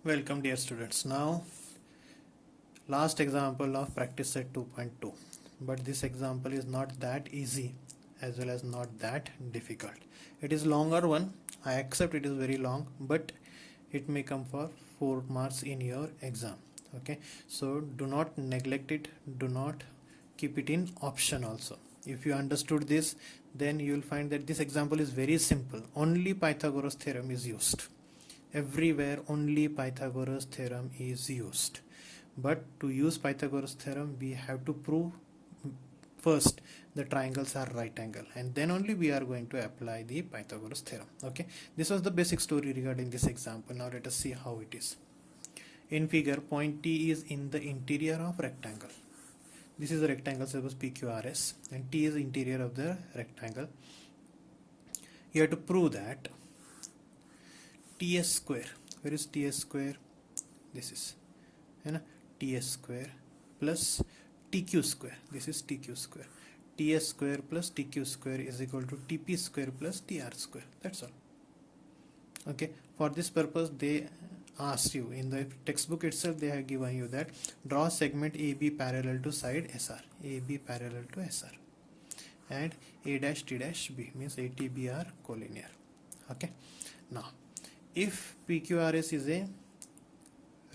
Welcome dear students. Now last example of practice set 2.2, but this example is not that easy as well as not that difficult. It is longer one. I accept it is very long, but it may come for 4 marks in your exam. Okay, so do not neglect it, do not keep it in option also. If you understood this, then you will find that this example is very simple. Only Pythagoras theorem is used. Everywhere only Pythagoras theorem is used. But to use Pythagoras theorem, we have to prove first the triangles are right angle, and then only we are going to apply the Pythagoras theorem. Okay, this was the basic story regarding this example. Now let us see how it is. In figure, point T is in the interior of rectangle. This is a rectangle, suppose PQRS, and T is interior of the rectangle. You have to prove that TS square, where is TS square? This is TS square plus TQ square, this is TQ square. TS square plus TQ square is equal to TP square plus TR square. That's all. Okay, for this purpose they asked you in the textbook itself, they have given you that draw segment AB parallel to side SR, AB parallel to SR, and A dash T dash B means ATB are collinear. Okay, now if PQRS is a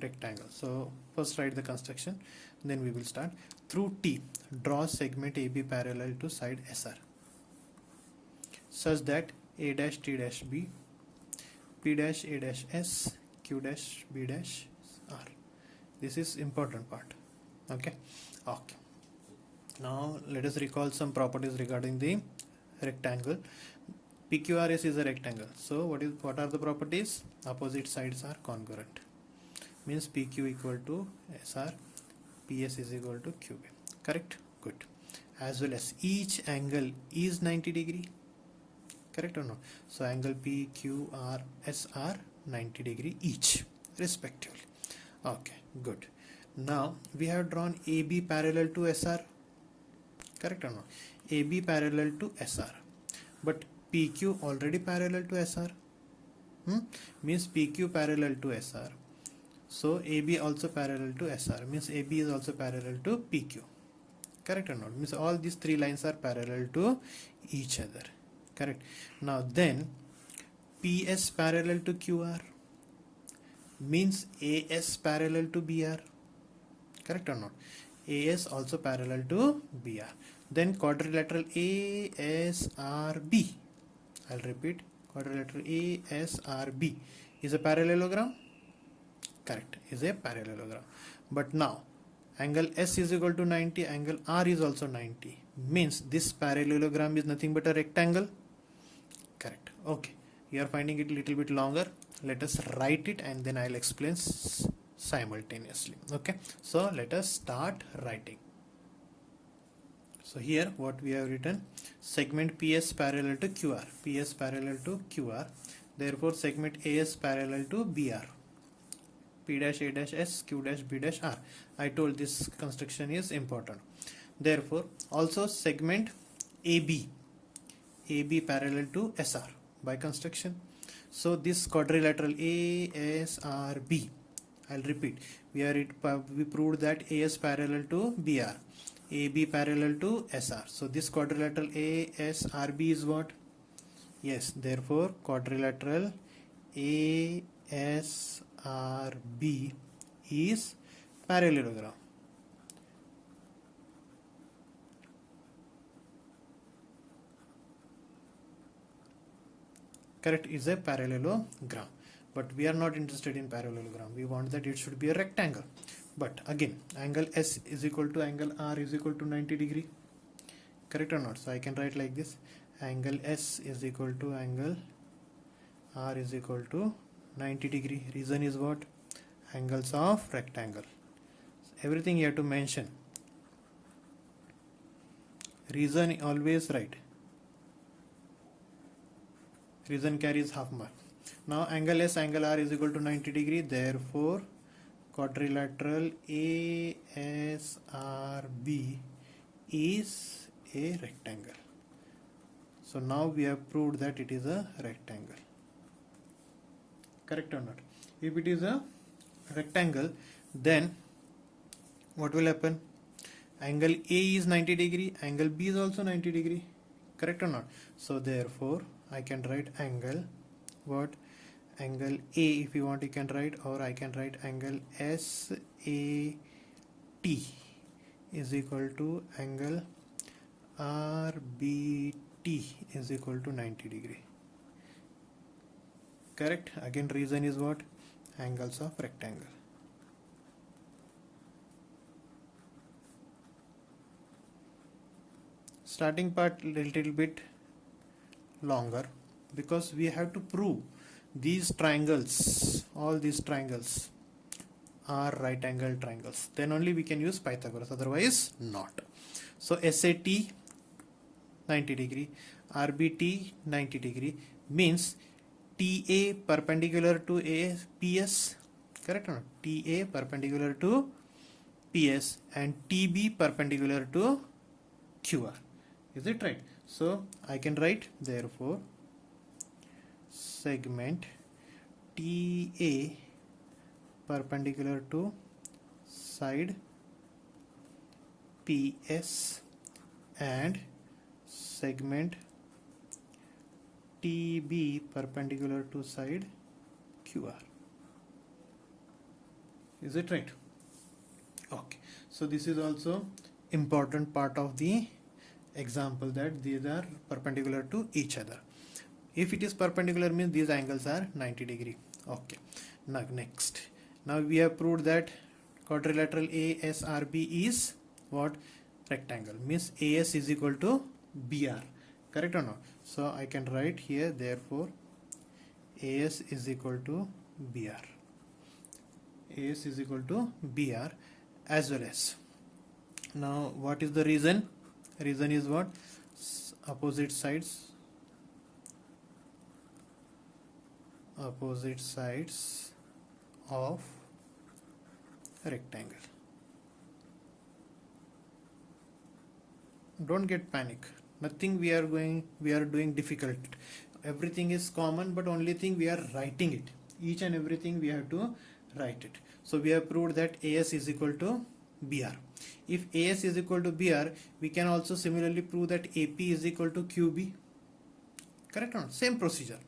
rectangle, so first write the construction, then we will start. Through T, draw segment AB parallel to side SR such that A dash T dash B, P dash A dash S, Q dash B dash R. This is important part. Okay. Now let us recall some properties regarding the rectangle. PQRS is a rectangle, so what are the properties? Opposite sides are congruent, means PQ equal to SR, PS is equal to QB. Correct? Good. As well as each angle is 90 degree. Correct or no? So angle PQRS are 90 degree each respectively. Okay, good. Now we have drawn AB parallel to SR. Correct or no? AB parallel to SR, but PQ already parallel to SR. Means PQ parallel to SR. So AB also parallel to SR, means AB is also parallel to PQ. Correct or not? Means all these three lines are parallel to each other. Correct. Now then PS parallel to QR means AS parallel to BR. Correct or not? AS also parallel to BR. Then quadrilateral ASRB. I'll repeat, quadrilateral ASRB is a parallelogram. Correct, is a parallelogram. But now angle S is equal to 90, angle R is also 90, means this parallelogram is nothing but a rectangle. Correct. Okay, you are finding it a little bit longer. Let us write it and then I'll explain simultaneously. Okay, so let us start writing. So here what we have written, segment PS parallel to QR, PS parallel to QR, therefore segment AS parallel to BR, P dash A dash S, Q dash B dash R. I told this construction is important. Therefore also segment AB, AB parallel to SR by construction. So this quadrilateral ASRB, I'll repeat, we proved that AS parallel to BR, AB parallel to SR. So this quadrilateral ASRB is what? Yes, therefore quadrilateral ASRB is parallelogram. Correct, is a parallelogram. But we are not interested in parallelogram. We want that it should be a rectangle. But again, angle S is equal to angle R is equal to 90 degree. Correct or not? So I can write like this. Angle S is equal to angle R is equal to 90 degree. Reason is what? Angles of rectangle. Everything you have to mention. Reason always right. Reason carries half mark. Now angle S, angle R is equal to 90 degree. Therefore quadrilateral ASRB is a rectangle. So now we have proved that it is a rectangle. Correct or not? If it is a rectangle, then what will happen? Angle A is 90 degree, angle B is also 90 degree, correct or not? So therefore I can write angle, what, angle A, if you want you can write, or I can write angle SAT is equal to angle RBT is equal to 90 degree, correct? Again, reason is what? Angles of rectangle. Starting part little bit longer because we have to prove these triangles, all these triangles are right angle triangles, then only we can use Pythagoras, otherwise not. So SAT 90 degree, RBT 90 degree means TA perpendicular to PS, correct or not? TA perpendicular to PS and TB perpendicular to QR. Is it right? So I can write therefore segment TA perpendicular to side PS and segment TB perpendicular to side QR. Is it right? Okay. So this is also important part of the example, that these are perpendicular to each other. If it is perpendicular means these angles are 90 degree. Okay. Now next. Now we have proved that quadrilateral ASRB is what? Rectangle. Means AS is equal to BR. Correct or not? So I can write here therefore AS is equal to BR. AS is equal to BR as well as. Now what is the reason? Reason is what? Opposite sides of rectangle. Don't get panic. Nothing we are doing difficult. Everything is common, but only thing we are writing it. Each and everything we have to write it. So we have proved that AS is equal to BR. If AS is equal to BR, we can also similarly prove that AP is equal to QB. Correct or not? Same procedure.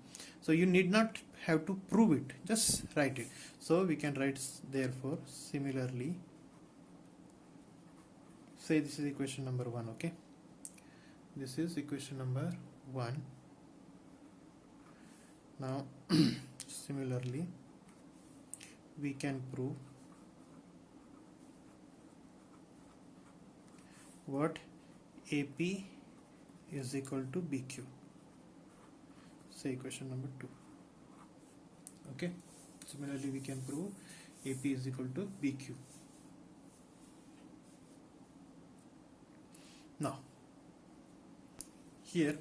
So you need not have to prove it, just write it. So we can write therefore similarly, say this is equation number 1, okay? This is equation number 1. Now similarly we can prove what? AP is equal to BQ. Say equation number 2. Okay. Similarly we can prove AP is equal to BQ. Now here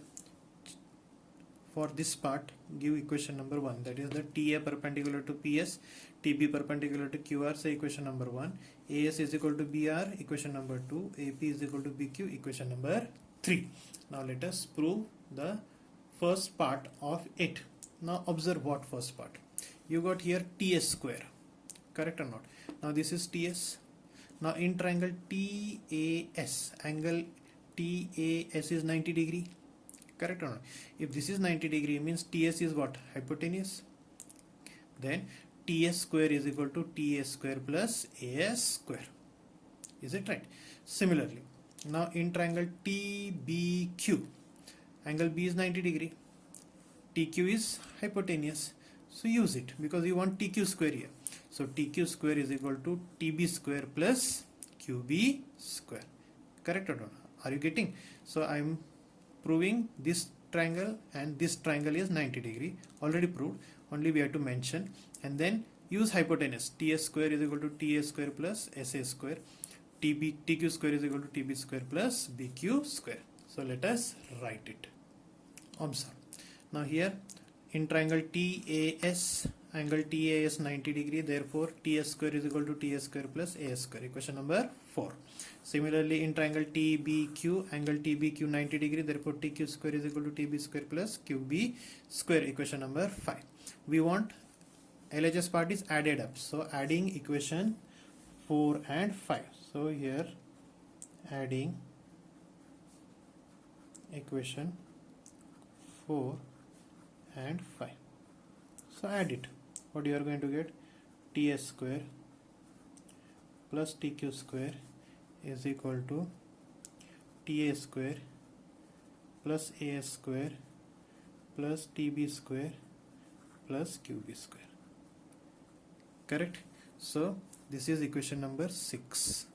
for this part give equation number 1, that is the TA perpendicular to PS, TB perpendicular to QR. Say equation number 1, AS is equal to BR, equation number 2, AP is equal to BQ, equation number 3. Now let us prove the first part of it. Now observe what first part. You got here TS square, correct or not? Now this is TS. Now in triangle TAS, angle TAS is 90 degree, correct or not? If this is 90 degree means TS is what? Hypotenuse. Then TS square is equal to TS square plus AS square. Is it right? Similarly, now in triangle TBQ, angle B is 90 degree, TQ is hypotenuse. So use it because you want TQ square here. So TQ square is equal to TB square plus QB square. Correct or not? Are you getting? So I am proving this triangle and this triangle is 90 degree. Already proved. Only we have to mention and then use hypotenuse. TS square is equal to TS square plus SA square. TQ square is equal to TB square plus BQ square. So let us write it. Observe. Now here in triangle TAS, angle TAS 90 degree, therefore TS square is equal to TS square plus AS square. Equation number 4. Similarly in triangle TBQ, angle TBQ 90 degree, therefore TQ square is equal to TB square plus QB square. Equation number 5. We want LHS part is added up. So adding equation 4 and 5. So here adding equation 4 and 5. So add it. What you are going to get? TS square plus TQ square is equal to TA square plus AS square plus TB square plus QB square. Correct? So this is equation number 6.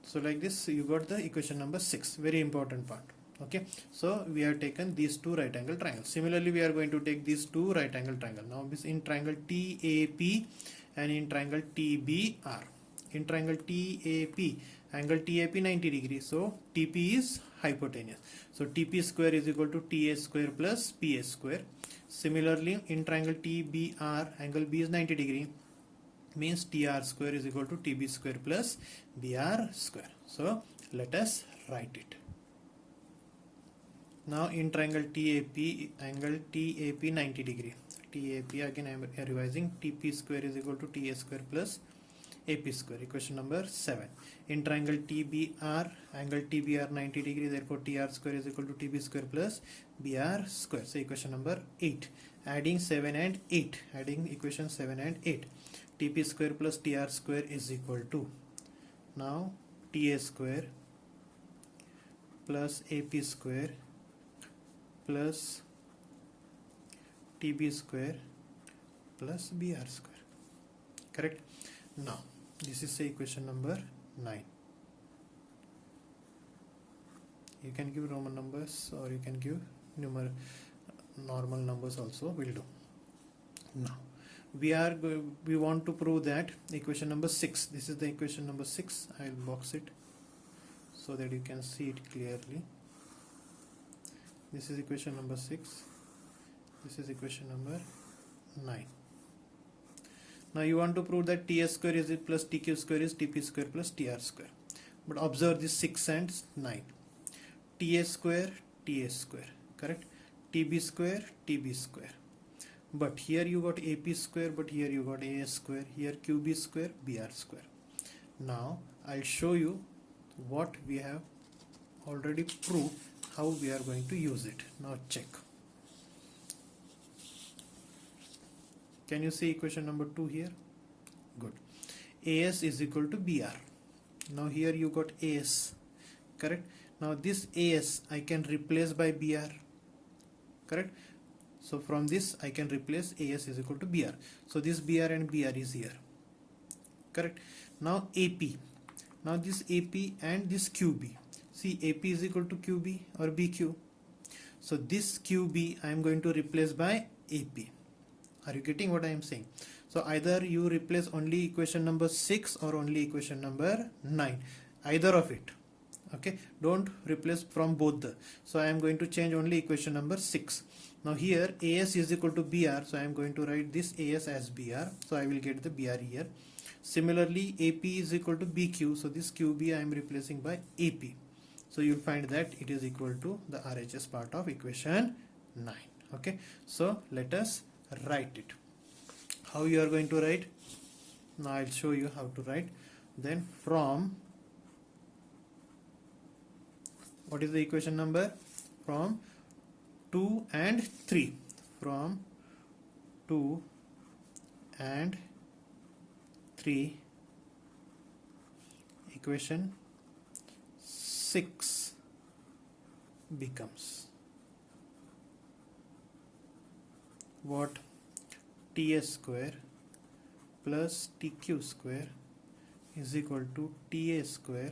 So like this you got the equation number 6, very important part. Okay, so we have taken these two right angle triangles. Similarly we are going to take these two right angle triangle. Now this in triangle TAP and in triangle TBR. In triangle TAP, angle TAP 90 degrees, so TP is hypotenuse. So TP square is equal to TA square plus PA square. Similarly in triangle TBR, angle B is 90 degree, means TR square is equal to TB square plus BR square. So let us write it. Now in triangle TAP, angle TAP 90 degree. TAP, again I am revising, TP square is equal to TA square plus AP square, equation number 7. In triangle TBR, angle TBR 90 degree, therefore TR square is equal to TB square plus BR square. So equation number 8. Adding 7 and 8, adding equation 7 and 8. TP square plus TR square is equal to, now TA square plus AP square plus TB square plus BR square. Correct? Now this is the equation number 9. You can give Roman numbers or you can give normal numbers also will do. Now we want to prove that equation number 6, this is the equation number 6. I will box it so that you can see it clearly. This is equation number 6, this is equation number 9. Now you want to prove that TS square is plus TQ square is TP square plus TR square. But observe this 6 and 9. TA square, correct? TB square, TB square. But here you got AP square, but here you got AS square, here QB square, BR square. Now I'll show you what we have already proved, how we are going to use it. Now check. Can you see equation number 2 here? Good. AS is equal to BR. Now here you got AS, correct? Now this AS I can replace by BR, correct? So from this I can replace AS is equal to BR. So this BR and BR is here, correct? Now AP. Now this AP and this QB. See, AP is equal to QB or BQ. So this QB I am going to replace by AP. Are you getting what I am saying? So either you replace only equation number 6 or only equation number 9. Either of it. Okay. Don't replace from both. So I am going to change only equation number 6. Now here AS is equal to BR. So I am going to write this AS as BR. So I will get the BR here. Similarly AP is equal to BQ. So this QB I am replacing by AP. So you will find that it is equal to the RHS part of equation 9. Okay. So let us write it. How you are going to write? Now I'll show you how to write. Then from, what is the equation number? From 2 and 3. From 2 and 3, equation 6 becomes what? TS square plus TQ square is equal to TA square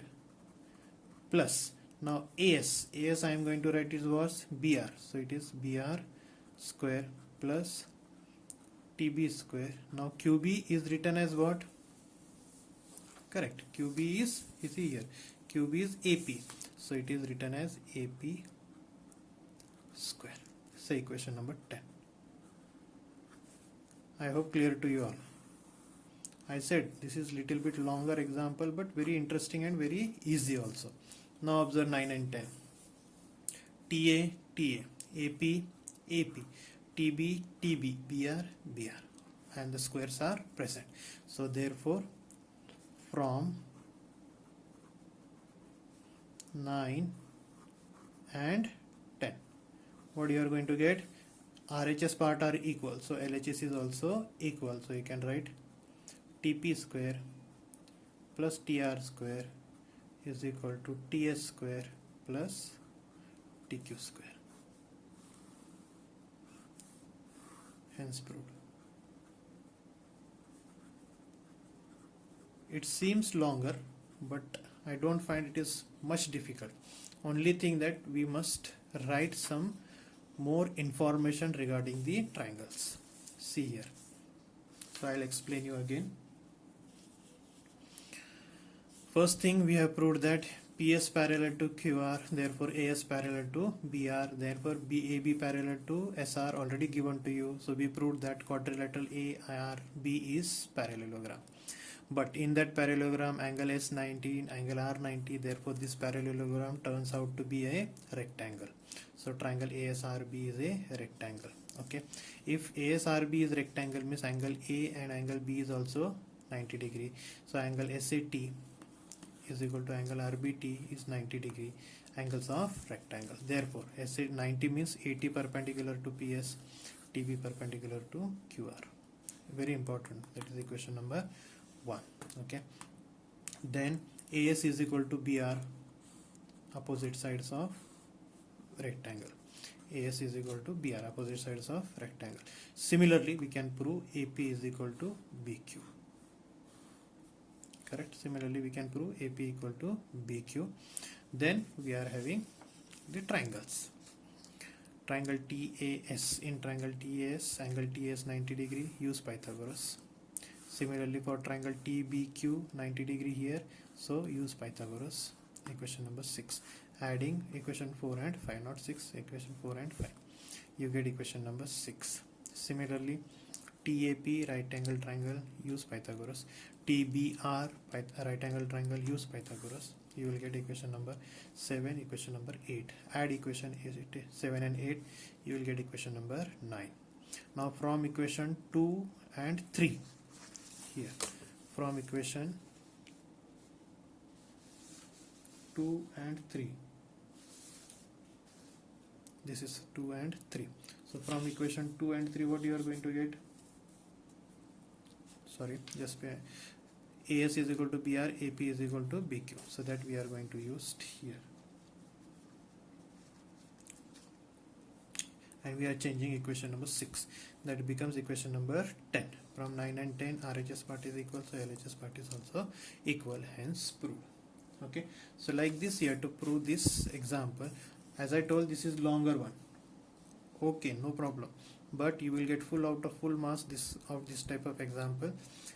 plus, now AS I am going to write is was BR, so it is BR square plus TB square. Now QB is written as what? Correct, QB is, you see here, QB is AP, so it is written as AP square. So equation number 10. I hope clear to you all. I said this is little bit longer example but very interesting and very easy also. Now observe 9 and 10. TA, AP, AP. TB, TB, BR, BR, and the squares are present. So therefore from 9 and 10, what you are going to get? RHS part are equal, so LHS is also equal. So you can write TP square plus TR square is equal to TS square plus TQ square. Hence proved. It seems longer, but I don't find it is much difficult. Only thing that we must write some more information regarding the triangles. See here. So I'll explain you again. First thing, we have proved that PS parallel to QR, therefore AS parallel to BR, therefore BAB parallel to SR already given to you. So we proved that quadrilateral ARB is parallelogram. But in that parallelogram, angle S90, angle R90, therefore this parallelogram turns out to be a rectangle. So triangle ASRB is a rectangle. Okay. If ASRB is rectangle, means angle A and angle B is also 90 degree. So angle SAT is equal to angle RBT is 90 degree angles of rectangle. Therefore SA 90 means AT perpendicular to PS, TB perpendicular to QR. Very important. That is equation number 1. Okay. Then AS is equal to BR, opposite sides of rectangle. AS is equal to BR, opposite sides of rectangle. Similarly, we can prove AP is equal to BQ. Correct. Similarly, we can prove AP equal to BQ. Then we are having the triangles. Triangle TAS. In triangle TAS, angle TAS 90 degree, use Pythagoras. Similarly, for triangle TBQ 90 degree here, so use Pythagoras. Equation number 6. Adding equation 4 and 5, not 6, equation 4 and 5. You get equation number 6. Similarly, TAP right angle triangle, use Pythagoras. TBR right angle triangle, use Pythagoras. You will get equation number 7, equation number 8. Add equation 7 and 8, you will get equation number 9. Now from equation 2 and 3, here from equation 2 and 3, this is 2 and 3. So from equation 2 and 3, what you are going to get? Sorry, just AS is equal to BR, AP is equal to BQ. So that we are going to use here. And we are changing equation number 6. That becomes equation number 10. From 9 and 10, RHS part is equal, so LHS part is also equal, hence proved. Okay. So like this, you have to prove this example. As I told, this is longer one. Okay, no problem. But you will get full out of full marks of this type of example.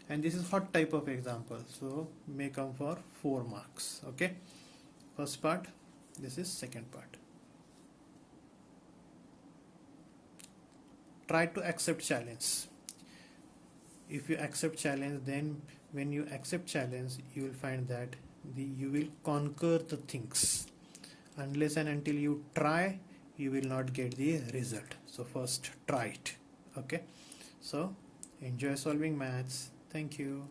And this is hot type of example. So may come for 4 marks. Okay. First part, this is second part. Try to accept challenge. If you accept challenge, then when you accept challenge, you will find that you will conquer the things. Unless and until you try, you will not get the result. So first try it. Okay. So enjoy solving maths. Thank you.